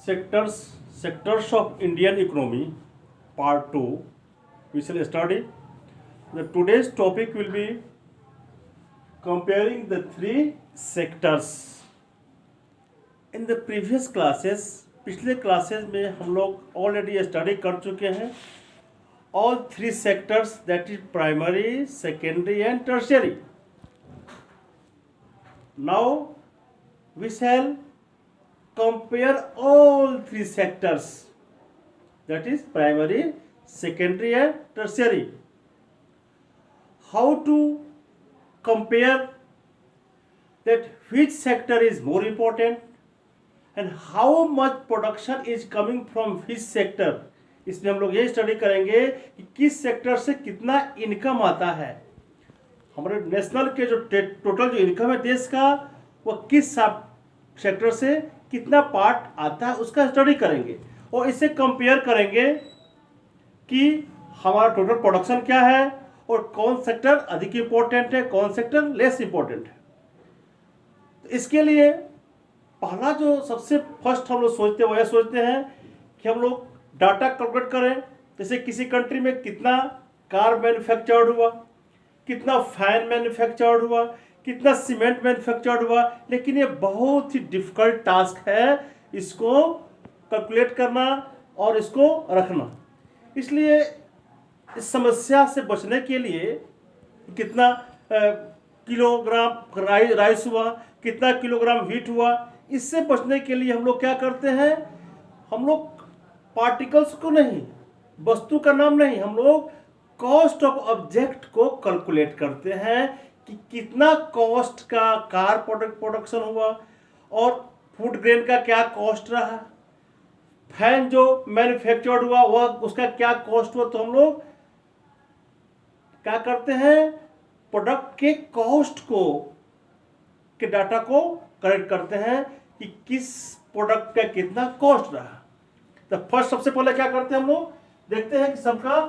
sectors of Indian economy, part 2. We shall study. Today's topic will be comparing the three sectors. In the previous classes, पिछले classes में हम लोग already study कर चुके हैं all three sectors, that is primary, secondary and tertiary. Now we shall compare all three sectors, that is primary, secondary and tertiary. How to compare that which sector is more important and how much production is coming from which sector. इसमें हम लोग ये study करेंगे कि किस sector से कितना income आता है, हमारे नेशनल के जो टोटल जो इनकम है देश का, वो किस सेक्टर से कितना पार्ट आता है उसका स्टडी करेंगे और इससे कंपेयर करेंगे कि हमारा टोटल प्रोडक्शन क्या है और कौन सेक्टर अधिक इम्पोर्टेंट है, कौन सेक्टर लेस इम्पोर्टेंट है. तो इसके लिए पहला जो सबसे फर्स्ट हम लोग सोचते हैं वो यह सोचते हैं कि हम लोग डाटा कैलकुलेट करें. जैसे किसी कंट्री में कितना कार मैन्युफैक्चर्ड हुआ, कितना फैन मैन्युफैक्चर्ड हुआ, कितना सीमेंट मैन्युफैक्चर्ड हुआ, लेकिन ये बहुत ही डिफिकल्ट टास्क है इसको कैलकुलेट करना और इसको रखना. इसलिए इस समस्या से बचने के लिए कितना किलोग्राम राइस हुआ, कितना किलोग्राम व्हीट हुआ, इससे बचने के लिए हम लोग क्या करते हैं, हम लोग पार्टिकल्स को नहीं, वस्तु का नाम नहीं, हम लोग कॉस्ट ऑफ ऑब्जेक्ट को कैलकुलेट करते हैं कि कितना कॉस्ट का कार प्रोडक्शन हुआ और फूड ग्रेन का क्या कॉस्ट रहा, फैन जो मैन्युफैक्चर्ड हुआ वह उसका क्या कॉस्ट हुआ. तो हम लोग क्या करते हैं, प्रोडक्ट के कॉस्ट को के डाटा को कलेक्ट करते हैं कि किस प्रोडक्ट का कितना कॉस्ट रहा. तो फर्स्ट सबसे पहले क्या करते हैं, हम लोग देखते हैं कि सबका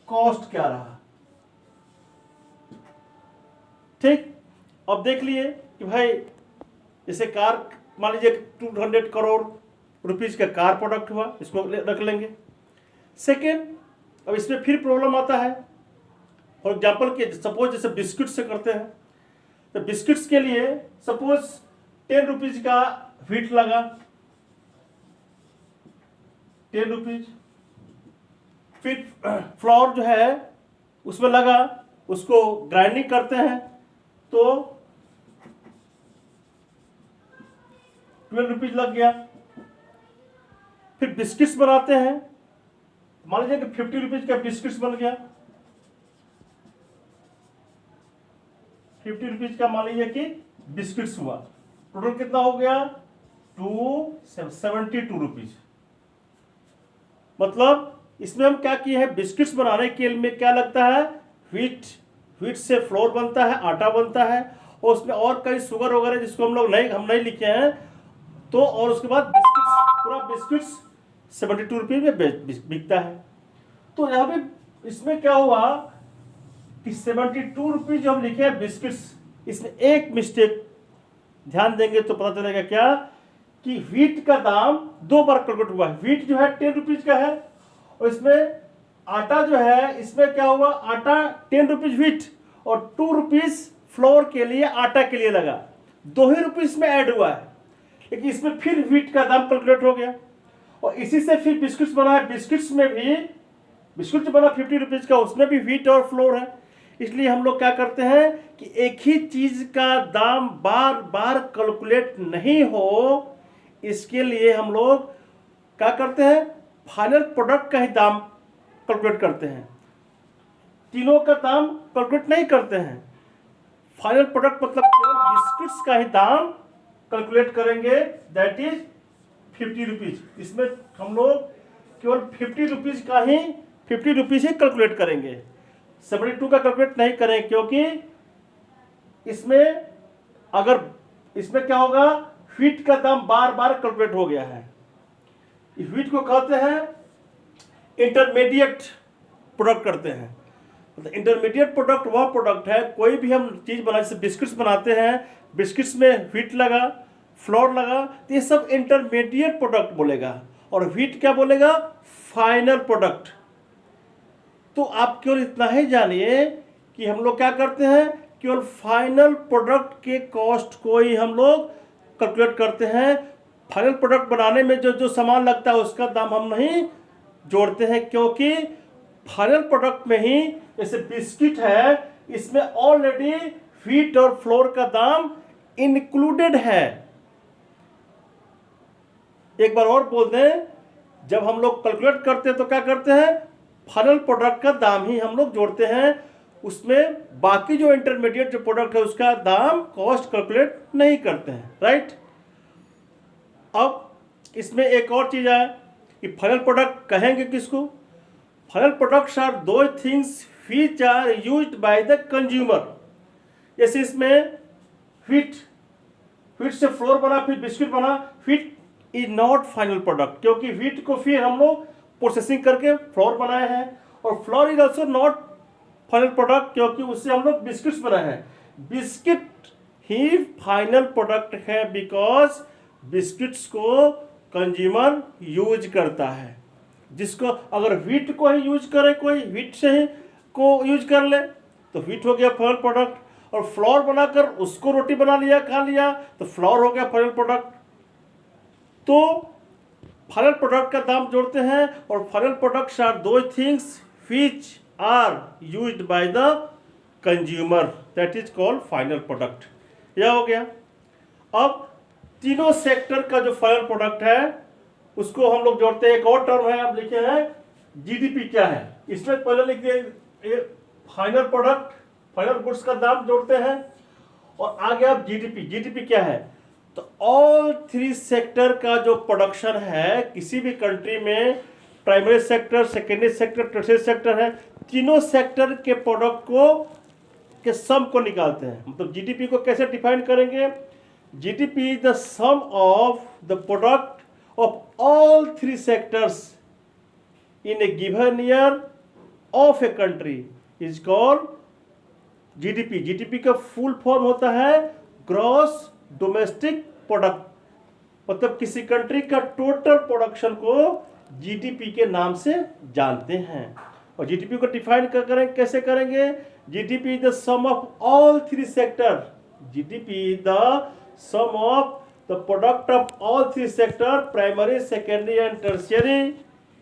कॉस्ट क्या रहा. ठीक, अब देख लिए कि भाई जैसे कार मान लीजिए 200 करोड़ रुपीस का कार प्रोडक्ट हुआ, इसको रख लेंगे. सेकेंड, अब इसमें फिर प्रॉब्लम आता है. फॉर एग्जाम्पल के सपोज जैसे बिस्किट से करते हैं, तो बिस्किट्स के लिए सपोज 10 रुपीज का व्हीट लगा, 10 रुपीज. फिर फ्लोर जो है उसमें लगा, उसको ग्राइंडिंग करते हैं तो 12 रुपीज लग गया. फिर बिस्किट्स बनाते हैं, मान लीजिए कि 50 रुपीज का बिस्किट्स बन गया, 50 रुपीज का मान लीजिए कि बिस्किट्स हुआ. टोटल कितना हो गया, 272 रुपीज. मतलब इसमें हम क्या किए हैं, बिस्किट्स बनाने के लिए क्या लगता है, व्हीट से फ्लोर बनता है, आटा बनता है और उसमें और कई शुगर वगैरह जिसको हम नहीं लिखे हैं. तो और उसके बाद पूरा बिस्किट्स 72 रुपीज में बिकता है. तो यहाँ पे इसमें क्या हुआ कि 72 रुपीज जो हम लिखे हैं बिस्किट्स, इसमें एक मिस्टेक ध्यान देंगे तो पता चलेगा क्या कि व्हीट का दाम दो बार कैलकुलेट हुआ है. व्हीट जो है 10 रुपीज का है और इसमें आटा जो है, इसमें क्या हुआ, आटा 10 रुपीज व्हीट और 2 रुपीज फ्लोर के लिए आटा के लिए लगा, 2 ही रुपीज में ऐड हुआ है. लेकिन इसमें फिर व्हीट का दाम कैलकुलेट हो गया और इसी से फिर बिस्किट्स बना है. बिस्किट्स में भी बिस्किट जो बना 50 रुपीज का, उसमें भी व्हीट और फ्लोर है. इसलिए हम लोग क्या करते हैं कि एक ही चीज का दाम बार बार कैलकुलेट नहीं हो, इसके लिए हम लोग क्या करते हैं, फाइनल प्रोडक्ट का ही दाम कैलकुलेट करते हैं. तीनों का दाम कैलकुलेट नहीं करते हैं. फाइनल प्रोडक्ट मतलब केवल बिस्किट्स का ही दाम कैलकुलेट करेंगे, दैट इज 50 रुपीज. इसमें हम लोग केवल 50 रुपीज का ही 50 रुपीज ही कैलकुलेट करेंगे, 72 का कैलकुलेट नहीं करें, क्योंकि इसमें अगर इसमें क्या होगा, व्हीट का दाम बार बार कैलकुलेट हो गया है. व्हीट को कहते हैं इंटरमीडिएट प्रोडक्ट करते हैं. मतलब इंटरमीडिएट प्रोडक्ट वह प्रोडक्ट है, कोई भी हम चीज़ बना, जैसे बिस्किट्स बनाते हैं, बिस्किट्स में व्हीट लगा, फ्लोर लगा, तो ये सब इंटरमीडिएट प्रोडक्ट बोलेगा, और व्हीट क्या बोलेगा, फाइनल प्रोडक्ट। तो आप केवल इतना ही जानिए कि हम लोग क्या करते हैं, केवल फाइनल प्रोडक्ट के कॉस्ट को ही हम लोग कैलकुलेट करते हैं। फाइनल प्रोडक्ट बनाने में जो जो सामान लगता है उसका दाम हम नहीं जोड़ते हैं, क्योंकि फाइनल प्रोडक्ट में ही, जैसे बिस्किट है, इसमें ऑलरेडी व्हीट और फ्लोर का दाम इंक्लूडेड है। एक बार और बोल दें, जब हम लोग कैलकुलेट करते हैं तो क्या करते हैं, फाइनल प्रोडक्ट का दाम ही हम लोग जोड़ते हैं, उसमें बाकी जो इंटरमीडिएट जो प्रोडक्ट है उसका दाम कॉस्ट कैलकुलेट नहीं करते हैं, राइट। अब इसमें एक और चीज है कि फाइनल प्रोडक्ट कहेंगे किसको, final products are those things which are used by the consumer. जैसे इसमें व्हीट से फ्लोर बना, फिर बिस्किट बना, wheat is not final product, क्योंकि व्हीट को फिर हम लोग प्रोसेसिंग करके फ्लोर बनाए हैं, और floor is also not final product, क्योंकि उससे हम लोग बिस्किट्स बनाए हैं। बिस्किट ही फाइनल प्रोडक्ट है, बिकॉज बिस्किट्स को कंज्यूमर यूज करता है। जिसको अगर व्हीट को ही यूज करे, कोई व्हीट से ही को यूज कर ले, तो व्हीट हो गया फाइनल प्रोडक्ट, और फ्लोर बनाकर उसको रोटी बना लिया, खा लिया, तो फ्लोर हो गया फाइनल प्रोडक्ट। तो फाइनल प्रोडक्ट का दाम जोड़ते हैं, और final products are those things which are used by the consumer, that is called final product. यह हो गया। अब तीनों सेक्टर का जो फाइनल प्रोडक्ट है उसको हम लोग जोड़ते हैं। एक और टर्म है, आप लिखे हैं जीडीपी क्या है, इसमें पहले लिख दिए फाइनल प्रोडक्ट, फाइनल गुड्स का दाम जोड़ते हैं, और आगे आप जीडीपी क्या है, तो ऑल थ्री सेक्टर का जो प्रोडक्शन है किसी भी कंट्री में, primary sector, secondary sector, tertiary sector है, तीनों सेक्टर के प्रोडक्ट को के सम को निकालते हैं। मतलब जीडीपी को कैसे डिफाइन करेंगे, GDP is the sum of the product of all three sectors in a given year of a country is called GDP। GDP का फुल फॉर्म होता है ग्रॉस डोमेस्टिक प्रोडक्ट, मतलब किसी कंट्री का टोटल प्रोडक्शन को GDP के नाम से जानते हैं। और जीडीपी को डिफाइन कैसे करेंगे, GDP is the sum of all three sector, GDP is the sum of the product of all three sector, primary, secondary and tertiary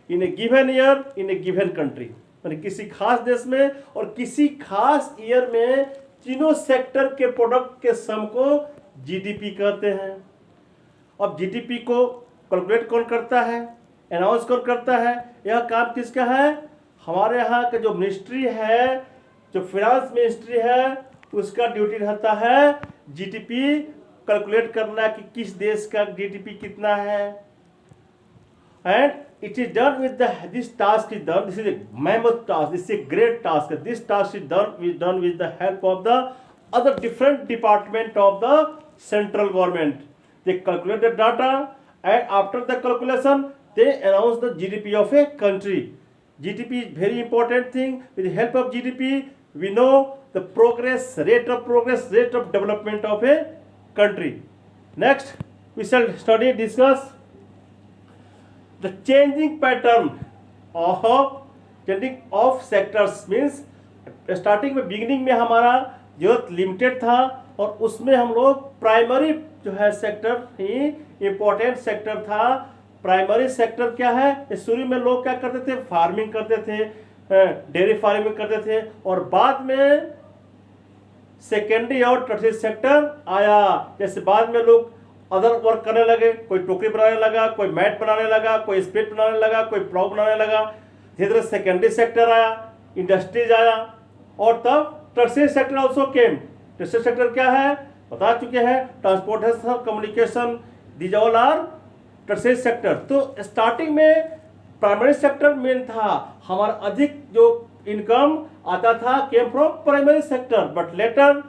in a given year in a given country। यानी किसी खास देश में और किसी खास year में तीनों सेक्टर के प्रोडक्ट के सम को जीडीपी कहते हैं। अब जीडीपी को कैलकुलेट कौन करता है, अनाउंस कौन करता है, यह काम किसका है, हमारे यहाँ का जो मिनिस्ट्री है, जो फाइनेंस मिनिस्ट्री है, उसका ड्यूटी रहता है जीडीपी कैलकुलेट करना कि किस देश का जीडीपी कितना है। And it is done with this task is done, this is a mammoth task, this is a great task, this task is done with the help of the other different department of the central government. They calculate the data and after the calculation they announce the GDP of a country. GDP is very important thing, with help of GDP we know the progress, rate of development of A country. Next we shall discuss the changing pattern of sectors, means starting में beginning में हमारा जरूरत limited था, और उसमें हम लोग primary जो है सेक्टर ही इंपॉर्टेंट सेक्टर था। प्राइमरी सेक्टर क्या है, शुरू में लोग क्या करते थे, फार्मिंग करते थे, डेयरी फार्मिंग करते थे, और बाद में सेकेंडरी और टर्शियरी सेक्टर आया। जैसे बाद में लोग अदर वर्क करने लगे, कोई टोकरी बनाने लगा, कोई मैट बनाने लगा, कोई स्पेट बनाने लगा, कोई प्लाव बनाने लगा, धीरे धीरे सेकेंडरी सेक्टर आया, इंडस्ट्रीज आया, और तब tertiary sector also came. Tertiary sector क्या है बता चुके हैं, transportation, communication, these all are tertiary sector. तो स्टार्टिंग में प्राइमरी सेक्टर मेन था, हमारा अधिक जो इनकम आता था came from primary sector, but later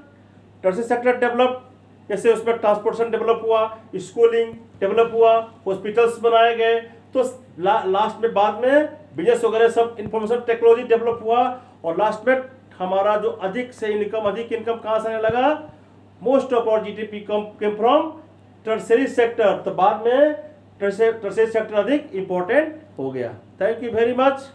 tertiary sector develop, जैसे उसमें ट्रांसपोर्टेशन डेवलप हुआ, स्कूलिंग डेवलप हुआ, हॉस्पिटल्स बनाए गए, तो लास्ट में बाद में बिजनेस वगैरह सब इंफॉर्मेशन टेक्नोलॉजी डेवलप हुआ, और लास्ट में हमारा जो अधिक इनकम कहाँ से आने लगा, most of our GDP came from tertiary sector, तो बाद में टर्सरी सेक्टर अधिक इंपॉर्टेंट हो गया। Thank you very much.